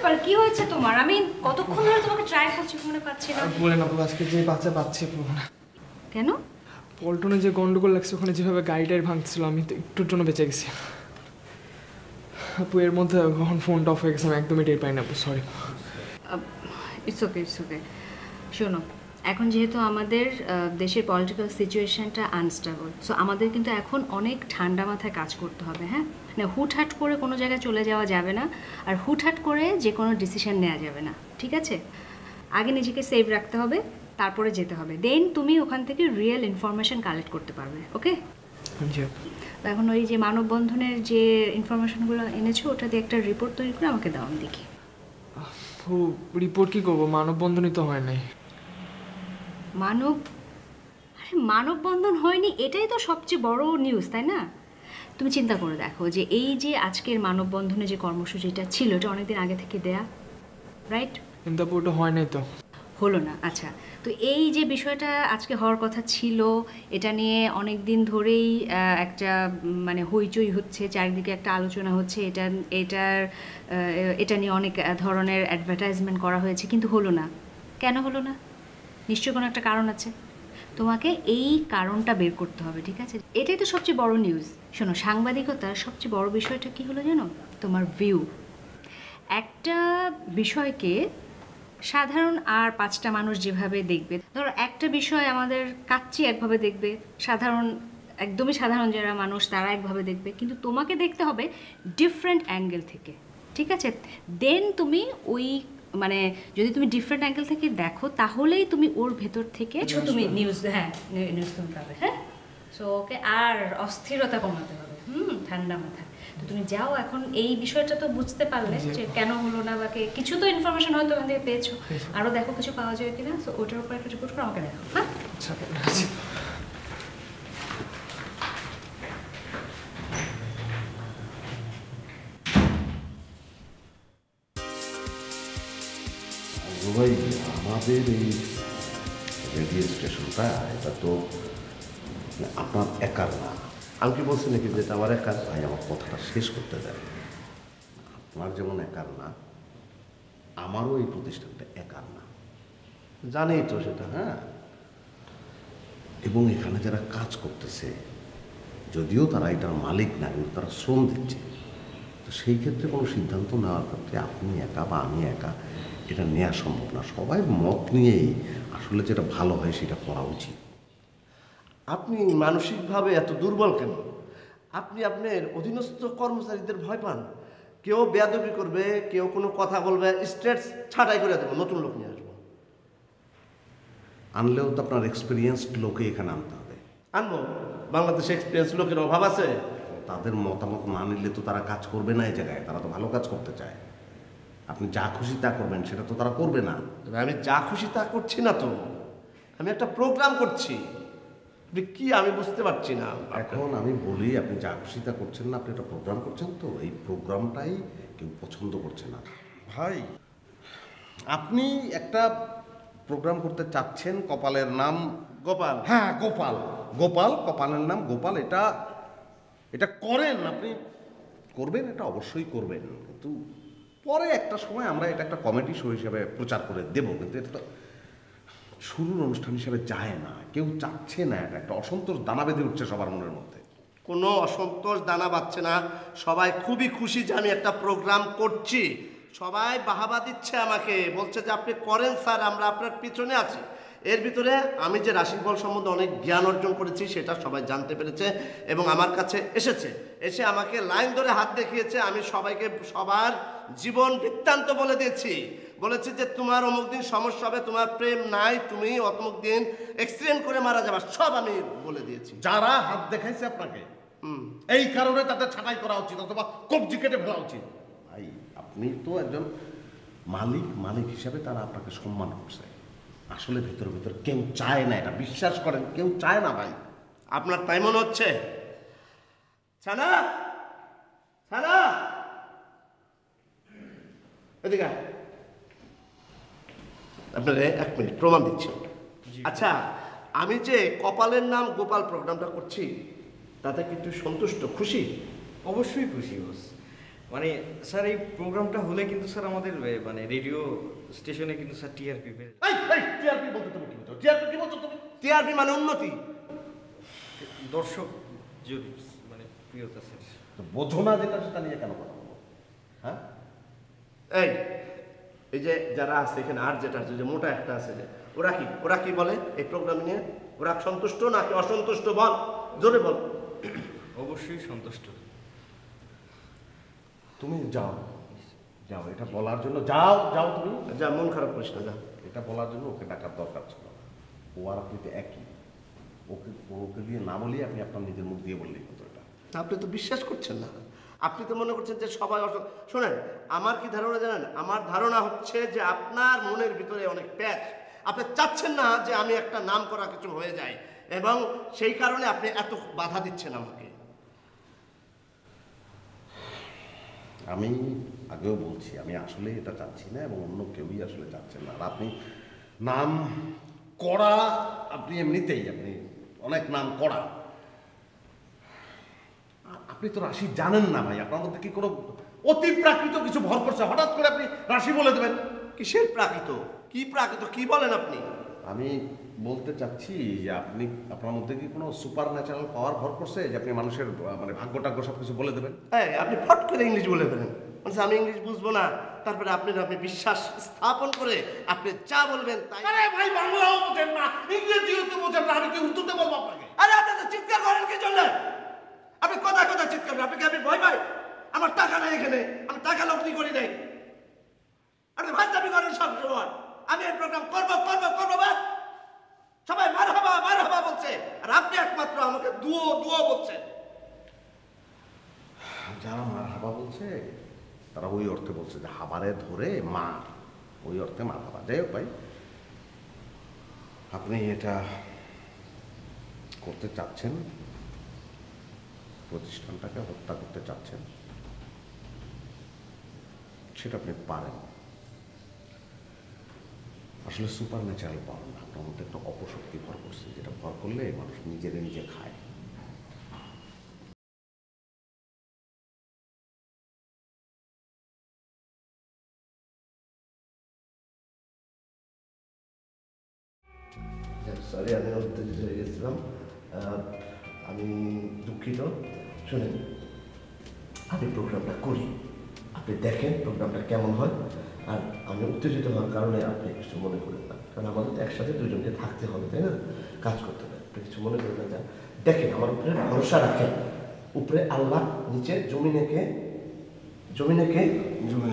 ব্যাপার, কি হয়েছে তোমার? আমি কতক্ষণ ধরে তোমাকে ট্রাই করছি, ফোনে পাচ্ছি না। বলে না বাবা, আজকে যে বাচ্চা পাচ্ছি না। কেন? পল্টনে যে গন্ডগোল লাগছে, ওখানে যেভাবে গাড়িটাই ভাঙছিল, আমি তো একটুর জন্য বেঁচে গেছি। আপু এর মধ্যে কখন ফোনটা অফ হয়ে গেছে আমি একদমই টের পাই না আপু, sorry. It's okay, it's okay. শোনো, এখন যেহেতু আমাদের দেশের পলিটিক্যাল সিচুয়েশনটা আনস্টেবল, সো আমাদের কিন্তু এখন অনেক ঠান্ডা মাথায় কাজ করতে হবে। হ্যাঁ, মানে হুটহাট করে কোনো জায়গায় চলে যাওয়া যাবে না, আর হুটহাট করে যে কোনো ডিসিশন নেওয়া যাবে না, ঠিক আছে? আগে নিজেকে সেভ রাখতে হবে, তারপরে যেতে হবে, দেন তুমি ওখান থেকে রিয়েল ইনফরমেশন কালেক্ট করতে পারবে। ওকে? এখন ওই যে মানববন্ধনের যে ইনফরমেশনগুলো এনেছো, ওটা দিয়ে একটা রিপোর্ট তৈরি করে আমাকে দাও, আমি দেখি। রিপোর্ট কি করবো, মানববন্ধনই তো হয় নাই। মানববন্ধন হয়নি, এটাই তো সবচেয়ে বড় নিউজ, তাই না? তুমি চিন্তা করে দেখো যে এই যে আজকের মানববন্ধনে যে কর্মসূচিটা ছিল, এটা অনেকদিন আগে থেকে দেয়া, রাইট? কিন্তু ওটা হয় নাই তো। হলো না, আচ্ছা। তো এই যে বিষয়টা আজকে হওয়ার কথা ছিল, এটা নিয়ে অনেক দিন ধরেই একটা মানে হইচই হচ্ছে, চারিদিকে একটা আলোচনা হচ্ছে, এটা নিয়ে অনেক ধরনের অ্যাডভার্টাইজমেন্ট করা হয়েছে, কিন্তু হলো না। কেন হলো না? নিশ্চয়ই কোনো একটা কারণ আছে। তোমাকে এই কারণটা বের করতে হবে, ঠিক আছে? এটাই তো সবচেয়ে বড় নিউজ। শোনো, সাংবাদিকতার সবচেয়ে বড় বিষয়টা কি হলো জানো? তোমার ভিউ। একটা বিষয়কে সাধারণ আর পাঁচটা মানুষ যেভাবে দেখবে, ধরো একটা বিষয় আমাদের কাচ্চি একভাবে দেখবে, সাধারণ একদমই সাধারণ যারা মানুষ তারা একভাবে দেখবে, কিন্তু তোমাকে দেখতে হবে ডিফারেন্ট অ্যাঙ্গেল থেকে, ঠিক আছে? দেন তুমি ওই মানে যদি তুমি ডিফারেন্ট অ্যাঙ্গেল থেকে দেখো, তাহলেই তুমি ওর ভেতর থেকে তুমি নিউজ তুমি পাবে। হ্যাঁ, সো ওকে, আর অস্থিরতা কমাতে হবে, ঠান্ডা মাথায়। তো তুমি যাও, এখন এই বিষয়টা তো বুঝতে পারলে যে কেন হলো না, বা কিছু তো ইনফরমেশন হয়তো ওখান থেকে পেয়েছো, আরও দেখো কিছু পাওয়া যায় কিনা। সো ওটার উপর একটা রিপোর্ট করে আমাকে দেখো। হ্যাঁ, ভাই, আমাদের এই রেডিও স্টেশনটা এটা তো আপনার একার না। আমি কি বলছি নাকি যেটা আমার একার? ভাই, আমার কথাটা শেষ করতে দেন। আপনার যেমন একার না, আমারও এই প্রতিষ্ঠানটা একার না, জানি তো সেটা। হ্যাঁ, এবং এখানে যারা কাজ করতেছে, যদিও তারা এটার মালিক না, কিন্তু তারা শ্রম দিচ্ছে, তো সেই ক্ষেত্রে কোনো সিদ্ধান্ত নেওয়ার ক্ষেত্রে আপনি একা বা আমি একা এটা নেওয়া সম্ভব না। সবাই মত নিয়েই আসলে যেটা ভালো হয় সেটা করা উচিত। আপনি মানসিকভাবে এত দুর্বল কেন? আপনি আপনার অধীনস্থ কর্মচারীদের ভয় পান। কেউ বেয়াদবি করবে, কেউ কোনো কথা বলবে, স্ট্রেট ছাঁটাই করে দেবো, নতুন লোক নিয়ে আসবো। আনলেও তো আপনার এক্সপিরিয়েন্সড লোকে এখানে আনতে হবে। আনবো, বাংলাদেশে এক্সপিরিয়েন্স লোকের অভাব আছে। তাদের মতামত না নিলে তো তারা কাজ করবে না এই জায়গায়, তারা তো ভালো কাজ করতে চায়। আপনি যা খুশি তা করবেন সেটা তো তারা করবে না। তবে আমি যা খুশি তা করছি না তো, আমি একটা প্রোগ্রাম করছি। কি আমি বুঝতে পারছি না। এখন আমি বলি, আপনি যা খুশি তা করছেন না, আপনি একটা প্রোগ্রাম করছেন, তো এই প্রোগ্রামটাই কেউ পছন্দ করছে না। ভাই, আপনি একটা প্রোগ্রাম করতে চাচ্ছেন, কপালের নাম গোপাল। হ্যাঁ, গোপাল। গোপাল, কপালের নাম গোপাল। এটা করেন, আপনি করবেন, এটা অবশ্যই করবেন, কিন্তু পরে একটা সময় আমরা এটা একটা কমেডি শো হিসেবে প্রচার করে দেব। কিন্তু এটা তো শুরুর অনুষ্ঠান হিসেবে যায় না, কেউ চাচ্ছে না। এটা একটা অসন্তোষ দানা বেঁধে উঠছে সবার মনের মধ্যে। কোনো অসন্তোষ দানা বাঁধছে না, সবাই খুবই খুশি যে আমি একটা প্রোগ্রাম করছি। সবাই বাহাবা দিচ্ছে আমাকে, বলছে যে আপনি করেন স্যার, আমরা আপনার পিছনে আছি। এর ভিতরে আমি যে রাশিফল সম্বন্ধে অনেক জ্ঞান অর্জন করেছি সেটা সবাই জানতে পেরেছে এবং আমার কাছে এসে আমাকে লাইন ধরে হাত দেখিয়েছে। আমি সবাইকে সবার জীবন বৃত্তান্ত বলে দিয়েছি, বলেছি যে তোমার অমুক দিন সমস্যা হবে, তোমার প্রেম নাই, তুমি অতমুক দিন অ্যাক্সিডেন্ট করে মারা যাবা, সব আমি বলে দিয়েছি। যারা হাত দেখাইছে আপনাকে, এই কারণে তাদের ছাঁটাই করা উচিত, অথবা কবজি কেটে ফেলা উচিত। ভাই, আপনি তো একজন মালিক হিসাবে তারা আপনাকে সম্মান করছে। আসলে ভেতর ভেতর কেউ চায় না, এটা বিশ্বাস করেন, কেউ চায় না। ভাই, আপনার তাই মনে হচ্ছে? ছানা ছানা, এদিকে আপনারে 1 মিনিট প্রমাণ দিচ্ছি। আচ্ছা, আমি যে কপালের নাম গোপাল প্রোগ্রামটা করছি, তাতে কিন্তু সন্তুষ্ট, খুশি? অবশ্যই খুশি বস। মানে স্যার এই প্রোগ্রামটা হলে কিন্তু স্যার আমাদের মানে রেডিও স্টেশনে কিন্তু স্যার টিআরপি বেড়ে এই টিআরপি বলতে তুমি কি বলছো? টিআরপি কি বলছো তুমি? টিআরপি মানে উন্নতি। দর্শক মানে প্রিয়তা স্যার। তো বোঝো না যেটা সেটা নিয়ে কেন কথা বলো? হ্যাঁ, এই যে যারা আছে এখানে আর যেটা আছে যে মোটা একটা আছে যে ওরা কি বলে এই প্রোগ্রাম নিয়ে? ওরা সন্তুষ্ট নাকি অসন্তুষ্ট? বল, জোরে বল। অবশ্যই সন্তুষ্ট। তুমি যাও যাও, এটা বলার জন্য যাও যাও, তুমি যা, মন খারাপ করিস না, যা। এটা বলার জন্য ওকে ডাকার দরকার ছিল না। ও আর আপনি তো একই। ওকে দিয়ে না বলিয়ে আপনি আপনার নিজের মুখ দিয়ে বললেই হতো এটা। আপনি তো বিশ্বাস করছেন না, আপনি তো মনে করছেন যে সবাই শোনেন, আমার কি ধারণা জানেন? আমার ধারণা হচ্ছে যে আপনার মনের ভিতরে অনেক প্যাচ। আপনি চাচ্ছেন না যে আমি একটা নাম করা কিছু হয়ে যাই, এবং সেই কারণে আপনি এত বাধা দিচ্ছেন আমাকে। আমি আগেও বলছি, আমি আসলে এটা চাচ্ছি না এবং অন্য কেউই আসলে চাচ্ছেন না। আর আপনি নাম করা, আপনি এমনিতেই আপনি অনেক নাম করা। আপনি তো রাশি জানেন না ভাই, আপনার মধ্যে কি কোনো অতি প্রাকৃত কিছু ভর করছে? হঠাৎ করে আপনি রাশি বলে দেবেন? কিসের প্রাকৃত? কি প্রাকৃত? কি বলেন আপনি? আমি বলতে চাচ্ছি যে আপনার মধ্যে কি কোনো সুপার ন্যাচারাল পাওয়ার ভর করছে যে আপনি মানুষের মানে ভাগ্য টাগ্য সব কিছু বলে দেবেন? হ্যাঁ, আপনি ফট করে ইংলিশ বলে ফেলেন, মানে আমি ইংলিশ বুঝবো না, তারপরে আপনি বিশ্বাস স্থাপন করে আপনি যা বলবেন তাই। আরে ভাই, বাংলাও বোঝেন না, ইংরেজিও তো বোঝেন না, আমি কি উর্দুতে বলবো আপনাকে? আরে আপনি তো চিৎকার করেন কি জন্য? আপনি কথা চিৎকার করেন। আপনি কি আমি ভয় পাই? আমার টাকা নাই এখানে, আমি টাকা লগ্নি করি নাই। আপনি ভাজদামি করেন সব সময়। আমি এই প্রোগ্রাম করবো বাস। সবাই মারহাবা বলছে, আর আপনি একমাত্র আমাকে দুও বলছেন। যারা মার হাবা বলছে তারা ওই অর্থে বলছে যে হাবারে ধরে মার, ওই অর্থে মার হাবা। যাই হোক ভাই, আপনি এটা করতে চাচ্ছেন, প্রতিষ্ঠানটাকে হত্যা করতে চাচ্ছেন, সেটা আপনি পারেন। আসলে সুপার ন্যাচারাল পাওয়ার না, আপনার মধ্যে একটা অপশক্তি ভর করছে, যেটা ভর করলে মানুষ নিজে খায়। সরি, আমি উত্তেজিত হয়ে গেছিলাম, আমি দুঃখিত। শুনেন, আমি প্রোগ্রামটা করি, আপনি দেখেন প্রোগ্রামটা কেমন হয়। আর আমি উত্তেজিত হওয়ার কারণে আপনি কিছু মনে করেন না, কারণ আমাদের তো একসাথে দুজনকে থাকতে হবে, তাই না? কাজ করতে হবে, আপনি কিছু মনে করেন না। দেখেন, আমার উপরে ভরসা রাখেন। উপরে আল্লাহ, নিচে জমিনে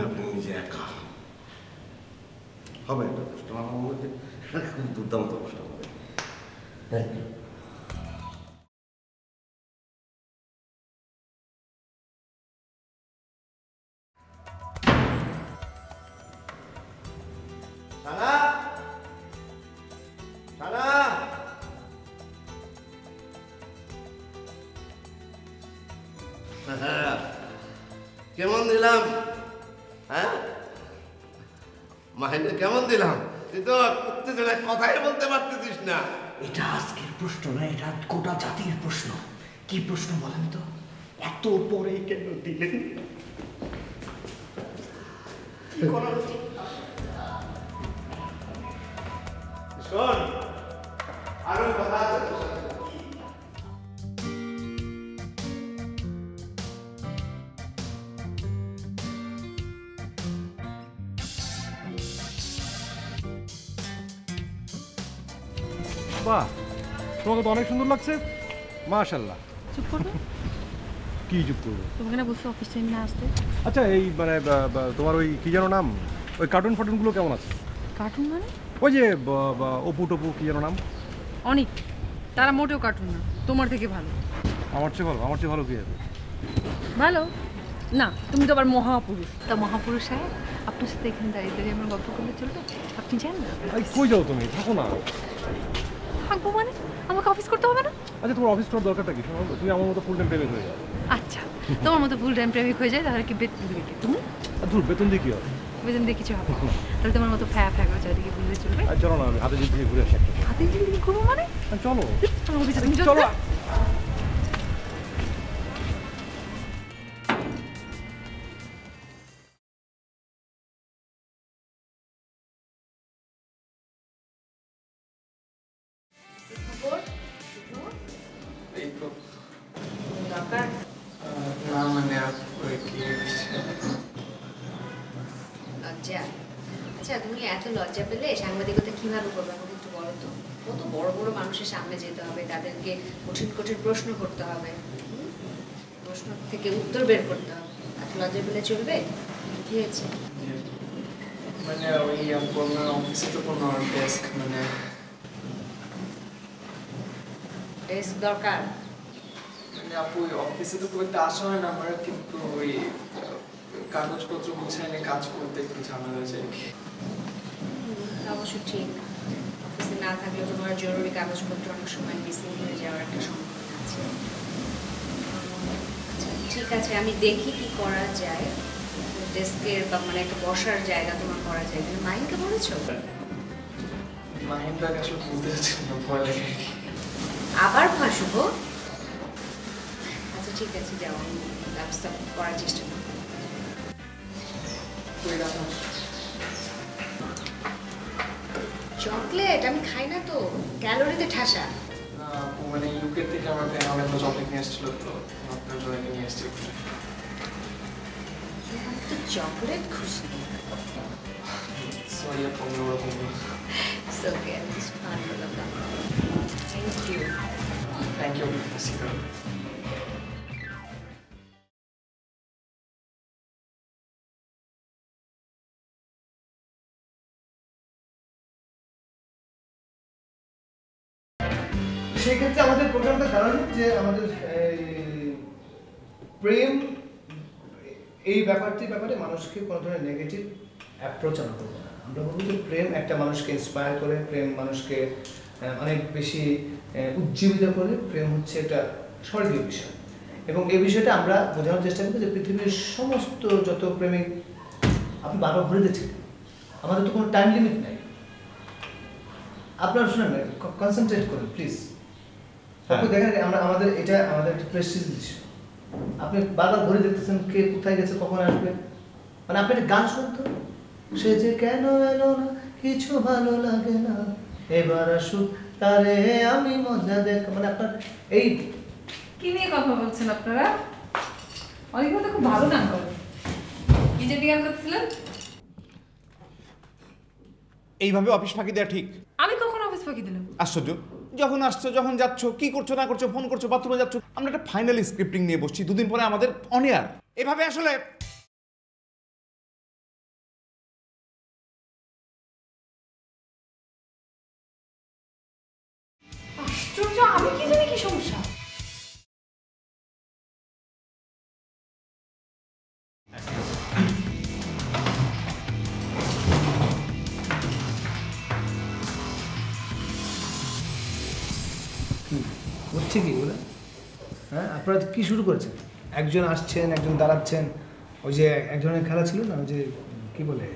আপনি নিজে একা। হবে একটা প্রশ্ন, আমার মনে হচ্ছে খুব দুর্দান্ত প্রশ্ন হবে। Thank you. কেমন দিলাম? হ্যাঁ, মাহিনে কেমন দিলাম? তুই তো উত্তেজনায় কথাই বলতে পারতেছিস না। এটা আজকের প্রশ্ন না, এটা গোটা জাতির প্রশ্ন। কি প্রশ্ন বলেন তো? এত পরে কেন দিলেন? শোন, আরো কথা আছে তোর সাথে। বাহ, তোমাকে তো অনেক সুন্দর লাগছে, মাশাআল্লাহ। চুপ করবে? কি চুপ করবো? তোমাকে না বলছো অফিস টাইম না আসতে? আচ্ছা, এই মানে তোমার ওই কি যেন নাম, ওই কার্টুন ফার্টুনগুলো কেমন আছে? কার্টুন মানে? ওই যে অপু টপু কি যেন নাম? অনেক, তারা মোটেও কার্টুন না, তোমার থেকে ভালো। আমার চেয়ে ভালো? আমার চেয়ে ভালো কি আছে? ভালো না, তুমি তো আবার মহাপুরুষ। তা মহাপুরুষ সাহেব, আপনার সাথে এখানে দাঁড়িয়ে আমার গল্প করলে চলবে? আপনি যান না। এই কই যাও তুমি? থাকো না। থাকবো মানে? আমাকে অফিস করতে হবে না? আচ্ছা, তোমার অফিস করার দরকারটা কি? তুমি আমার মতো ফুল টাইম প্রেমিক হয়ে যাও। আচ্ছা, তোমার মতো ফুল টাইম প্রেমিক হয়ে যায়, তাহলে কি বেতন দিবে কি তুমি? ধুর, বেতন দিয়ে কি হবে? বেতন দিয়ে কিছু হবে না। তাহলে তোমার মতো ফ্যা করে চারিদিকে ঘুরলে চলবে? চলো না, আমি হাতে জিনিস দিয়ে ঘুরে আসি একটা। হাতে জিনিস ঘুরবো মানে? চলো আমার অফিসে তুমি চলো। দরকার? না মানে কি লজ্জা? আচ্ছা, তুমি এত লজ্জা পেলে সাংবাদিকতা কিভাবে করবে আমাকে একটু বলো তো। কত বড় বড় মানুষের সামনে যেতে হবে, তাদেরকে কঠিন কঠিন প্রশ্ন করতে হবে, প্রশ্ন থেকে উত্তর বের করতে হবে। এত লজ্জা পেলে চলবে? কি হয়েছে? মানে ওই আপনার অফিসে তো কোনো ডেস্ক মানে ডেস্ক দরকার? মানে আপু ওই অফিসে তো খুব একটা আসা হয় না আমার, কিন্তু ওই কাগজপত্র গুছাই নিয়ে কাজ করতে একটু ঝামেলা হয়েছে আর কি। অবশ্য ঠিক, অফিসে না থাকলে তোমার জরুরি কাগজপত্র অনেক সময় মিসিং হয়ে যাওয়ার একটা সম্ভাবনা আছে। আচ্ছা ঠিক আছে, আমি দেখি কি করা যায়। ডেস্কের বা মানে একটা বসার জায়গা তোমার করা যায়। তুমি মাহিনকে বলেছো? মাহিন্দাকে আসলে বলতে চাচ্ছি না, ভয় লাগে। আবার ফাঁসব? আচ্ছা ঠিক আছে, যাও, আমি ব্যবস্থা করার চেষ্টা করব। চকলেট আমি খাই না তো, ক্যালোরিতে ঠাসা। না আপু মানে ইউকে থেকে আমার ফ্যান অনেকগুলো চকলেট নিয়ে এসেছিল, তো আপনার জন্য নিয়ে এসেছি। তো চকলেট খুশি। সরি আপু, আমি ওরকম না। It's okay, I'm just fun with them. Thank you. Thank you. সেই ক্ষেত্রে আমাদের প্রোগ্রামটা দাঁড়ানো যে আমাদের প্রেম এই ব্যাপারটির ব্যাপারে মানুষকে কোনো ধরনের নেগেটিভ অ্যাপ্রোচ আমরা করবো না। আমরা বলবো যে প্রেম একটা মানুষকে ইন্সপায়ার করে, প্রেম মানুষকে অনেক বেশি উজ্জীবিত করে। প্রেম হচ্ছে একটা স্বর্গীয় বিষয়, এবং এই বিষয়টা আমরা বোঝানোর চেষ্টা করবো যে পৃথিবীর সমস্ত যত প্রেমিক, আপনি বারবার ঘুরে দিচ্ছেন, আমাদের তো কোনো টাইম লিমিট নাই। আপনারা শুনেন না, কনসেন্ট্রেট করুন প্লিজ। আপনি দেখেন আমাদের এটা আমাদের একটা প্রেস্টিজ দৃশ্য, আপনি বারবার ঘুরে দেখতেছেন কে কোথায় গেছে, কখন আসবে। মানে আপনি একটা গান শুনতো, সে যে কেন এলো না, কিছু ভালো লাগে না, এবার আসুক তারে আমি মজা দেখ। মানে আপনার এই কি নিয়ে কথা বলছেন আপনারা? অনেক তো খুব ভালো গান করেন। কি যে গান করছিলেন? এইভাবে অফিস ফাঁকি দেওয়া ঠিক? আমি কখন অফিস ফাঁকি দিলাম? আশ্চর্য, যখন আসছো, যখন যাচ্ছ, কি করছো না করছো, ফোন করছো, বাথরুমে যাচ্ছ, আমরা একটা ফাইনাল স্ক্রিপ্টিং নিয়ে বসছি, দুদিন পরে আমাদের অন এয়ার। এভাবে আসলে আশ্চর্য, আমি কি জানি কি সমস্যা। হচ্ছে কি বলে? হ্যাঁ, আপনারা কি শুরু করেছেন? একজন আসছেন, একজন দাঁড়াচ্ছেন। ওই যে এক ধরনের খেলা ছিল না, ওই যে কি বলে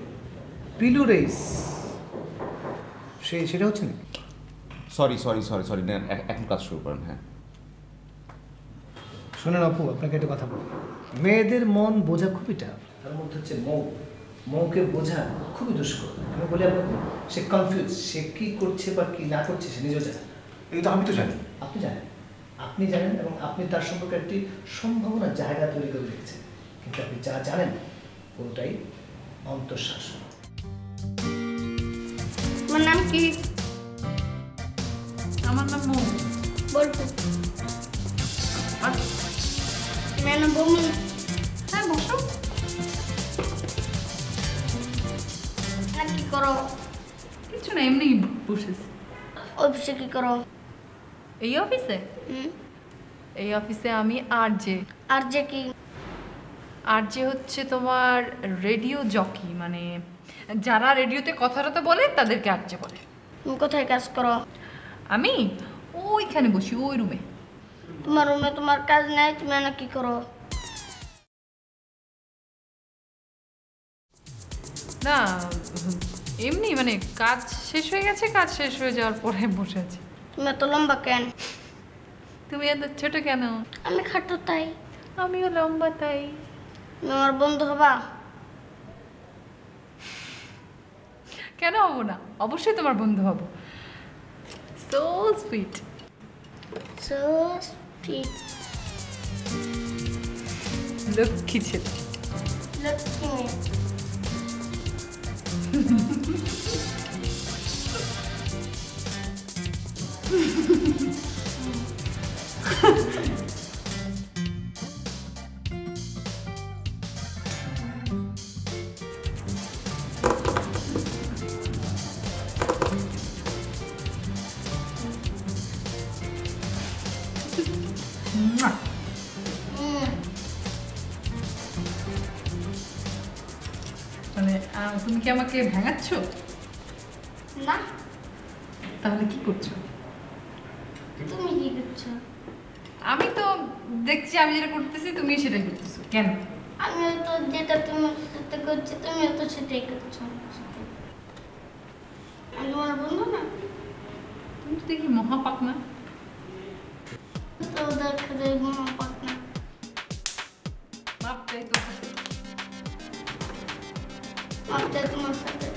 পিলু রেস, সেটা হচ্ছে না? সরি সরি সরি সরি না, এখন কাজ শুরু করেন। হ্যাঁ শোনেন আপু, আপনাকে একটা কথা বলি, মেয়েদের মন বোঝা খুবই টাফ। তার মধ্যে হচ্ছে মৌকে বোঝা খুবই দুষ্কর। আমি বলি আপনাকে, সে কনফিউজ, সে কি করছে বা কি না করছে সে নিজেও জানে। কিন্তু আমি তো জানি। আপনি জানেন এবং আপনি তার সম্পর্কে একটি সম্ভাবনার জায়গা তৈরি করে রেখেছেন, কিন্তু আপনি যা জানেন পুরোটাই অন্তঃশ্বাসন। তোমার নাম কি? আমার নাম মৌ। বলতো মেয়ে বমি। হ্যাঁ বসো। আর কি করো? কিছু না, এমনি বসেছি। অফিসে কি করো? এই অফিসে? এই অফিসে আমি আরজে। আরজে কি? আরজে হচ্ছে তোমার রেডিও জকি, মানে যারা রেডিওতে কথাটা বলে তাদেরকে আরজে বলে। তুমি কোথায় কাজ করো? আমি ওইখানে বসি, ওই রুমে। তোমার রুমে তোমার কাজ নাই, তুমি না কি করো? না এমনি, মানে কাজ শেষ হয়ে গেছে, কাজ শেষ হয়ে যাওয়ার পরে বসে আছি। তুমি এত লম্বা কেন? তুমি এত ছোট কেন? আমি খাটো তাই। আমিও লম্বা তাই। তুমি আমার বন্ধু হবা? কেন হবো না, অবশ্যই তোমার বন্ধু হব। So sweet. So sweet. Lakshmi ছেলে। লক্ষ্মী মেয়ে। মানে তুমি কি আমাকে ভাঙাচ্ছ? না, তাহলে কি করছো? তুমি কি করছো? আমি তো দেখছি আমি যেটা করতেছি তুমি সেটাই করতেছো। কেন? আমিও তো যেটা তোমার সাথে করছি তুমিও তো সেটাই করছো। আমি তোমার বন্ধু না? তুমি তো দেখি মহাপাক না। তো দেখা যায় মহাপাক না। মাপ চাই তো। মাপ চাই তোমার সাথে।